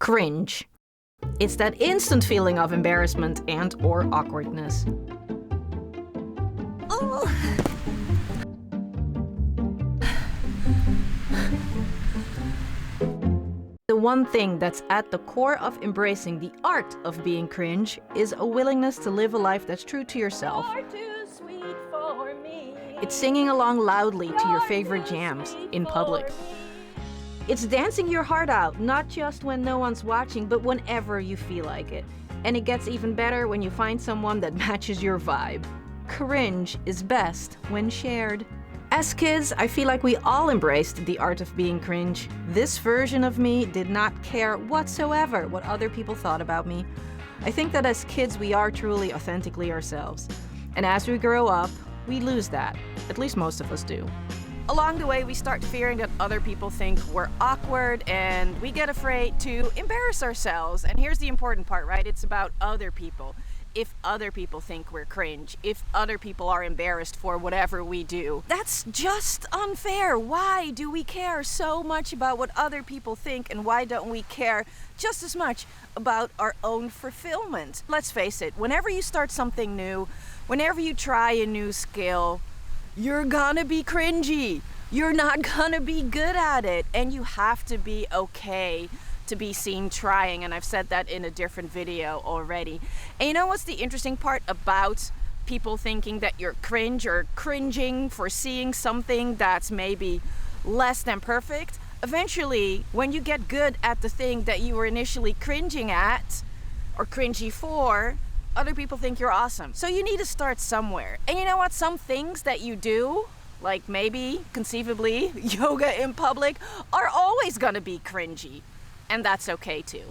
Cringe. It's that instant feeling of embarrassment and/or awkwardness. Oh. The one thing that's at the core of embracing the art of being cringe is a willingness to live a life that's true to yourself. It's singing along loudly to your favorite jams in public. It's dancing your heart out, not just when no one's watching, but whenever you feel like it. And it gets even better when you find someone that matches your vibe. Cringe is best when shared. As kids, I feel like we all embraced the art of being cringe. This version of me did not care whatsoever what other people thought about me. I think that as kids, we are truly authentically ourselves. And as we grow up, we lose that. At least most of us do. Along the way, we start fearing that other people think we're awkward, and we get afraid to embarrass ourselves. And here's the important part, right? It's about other people. If other people think we're cringe, if other people are embarrassed for whatever we do, that's just unfair. Why do we care so much about what other people think, and why don't we care just as much about our own fulfillment? Let's face it, whenever you start something new, whenever you try a new skill, you're gonna be cringy. You're not gonna be good at it, and you have to be okay to be seen trying, and I've said that in a different video already. And you know what's the interesting part about people thinking that you're cringe or cringing for seeing something that's maybe less than perfect? Eventually, when you get good at the thing that you were initially cringing at or cringy for, other people think you're awesome. So you need to start somewhere. And you know what? Some things that you do, like maybe, conceivably, yoga in public, are always gonna be cringy. And that's okay too.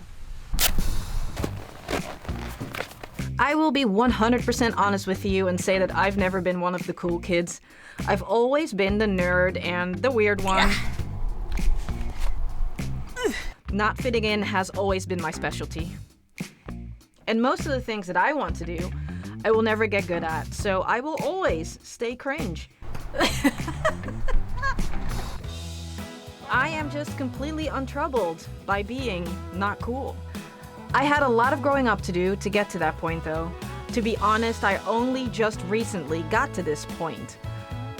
I will be 100% honest with you and say that I've never been one of the cool kids. I've always been the nerd and the weird one. Not fitting in has always been my specialty. And most of the things that I want to do, I will never get good at, so I will always stay cringe. I am just completely untroubled by being not cool. I had a lot of growing up to do to get to that point though. To be honest, I only just recently got to this point.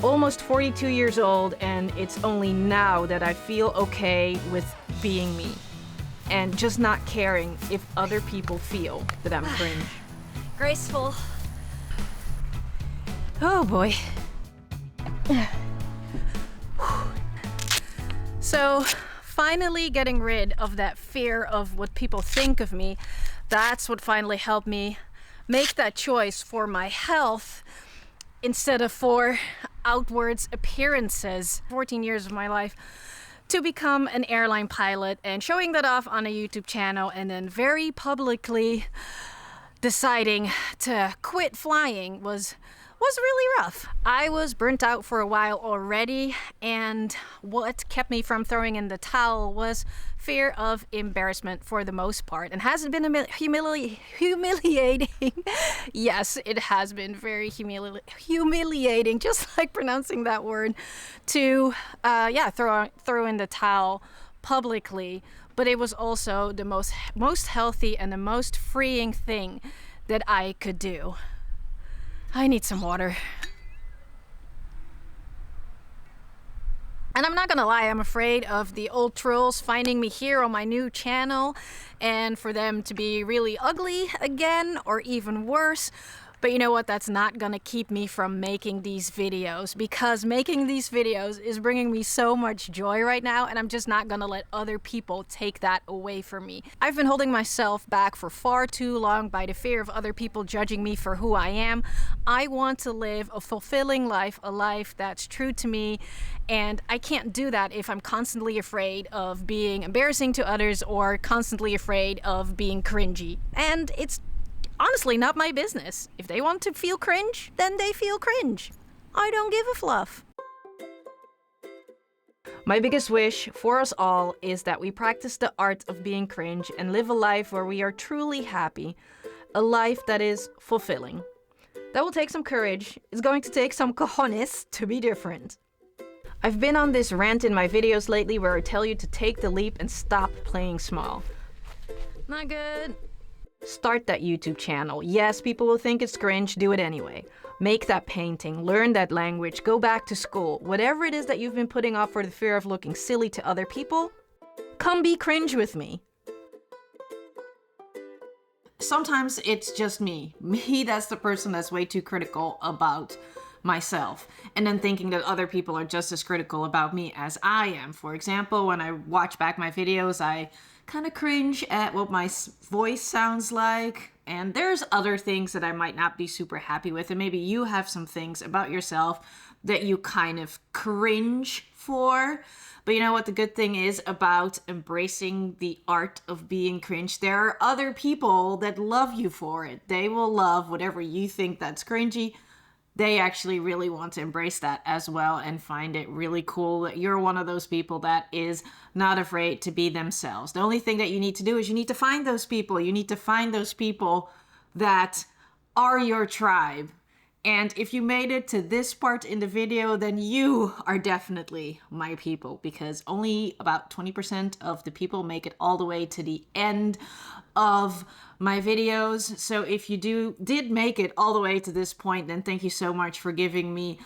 Almost 42 years old, and it's only now that I feel okay with being me. And just not caring if other people feel that I'm cringe. Graceful. Oh boy. So, finally getting rid of that fear of what people think of me, that's what finally helped me make that choice for my health instead of for outwards appearances. 14 years of my life to become an airline pilot and showing that off on a YouTube channel, and then very publicly deciding to quit flying was really rough. I was burnt out for a while already, and what kept me from throwing in the towel was fear of embarrassment for the most part. And has it been humiliating? Yes, it has been very humiliating, just like pronouncing that word, to throw in the towel publicly. But it was also the most healthy and the most freeing thing that I could do. I need some water. And I'm not gonna lie, I'm afraid of the old trolls finding me here on my new channel and for them to be really ugly again, or even worse. But you know what? That's not gonna keep me from making these videos, because making these videos is bringing me so much joy right now, and I'm just not gonna let other people take that away from me. I've been holding myself back for far too long by the fear of other people judging me for who I am. I want to live a fulfilling life, a life that's true to me, and I can't do that if I'm constantly afraid of being embarrassing to others or constantly afraid of being cringy. And it's honestly not my business. If they want to feel cringe, then they feel cringe. I don't give a fluff. My biggest wish for us all is that we practice the art of being cringe and live a life where we are truly happy. A life that is fulfilling. That will take some courage. It's going to take some cojones to be different. I've been on this rant in my videos lately where I tell you to take the leap and stop playing small. Not good. Start that YouTube channel. Yes, people will think it's cringe, do it anyway. Make that painting, learn that language, go back to school. Whatever it is that you've been putting off for the fear of looking silly to other people, come be cringe with me. Sometimes it's just me. Me, that's the person that's way too critical about myself, and then thinking that other people are just as critical about me as I am. For example, when I watch back my videos, I kind of cringe at what my voice sounds like, and there's other things that I might not be super happy with, and maybe you have some things about yourself that you kind of cringe for. But you know what the good thing is about embracing the art of being cringe? There are other people that love you for it. They will love whatever you think that's cringy. They actually really want to embrace that as well and find it really cool that you're one of those people that is not afraid to be themselves. The only thing that you need to do is you need to find those people. You need to find those people that are your tribe. And if you made it to this part in the video, then you are definitely my people, because only about 20% of the people make it all the way to the end of my videos. So if you did make it all the way to this point, then thank you so much for giving me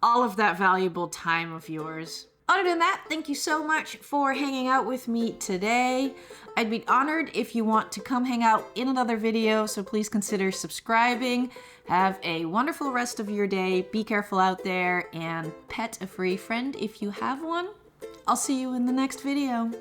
all of that valuable time of yours. Other than that, thank you so much for hanging out with me today. I'd be honored if you want to come hang out in another video, so please consider subscribing. Have a wonderful rest of your day. Be careful out there and pet a furry friend if you have one. I'll see you in the next video.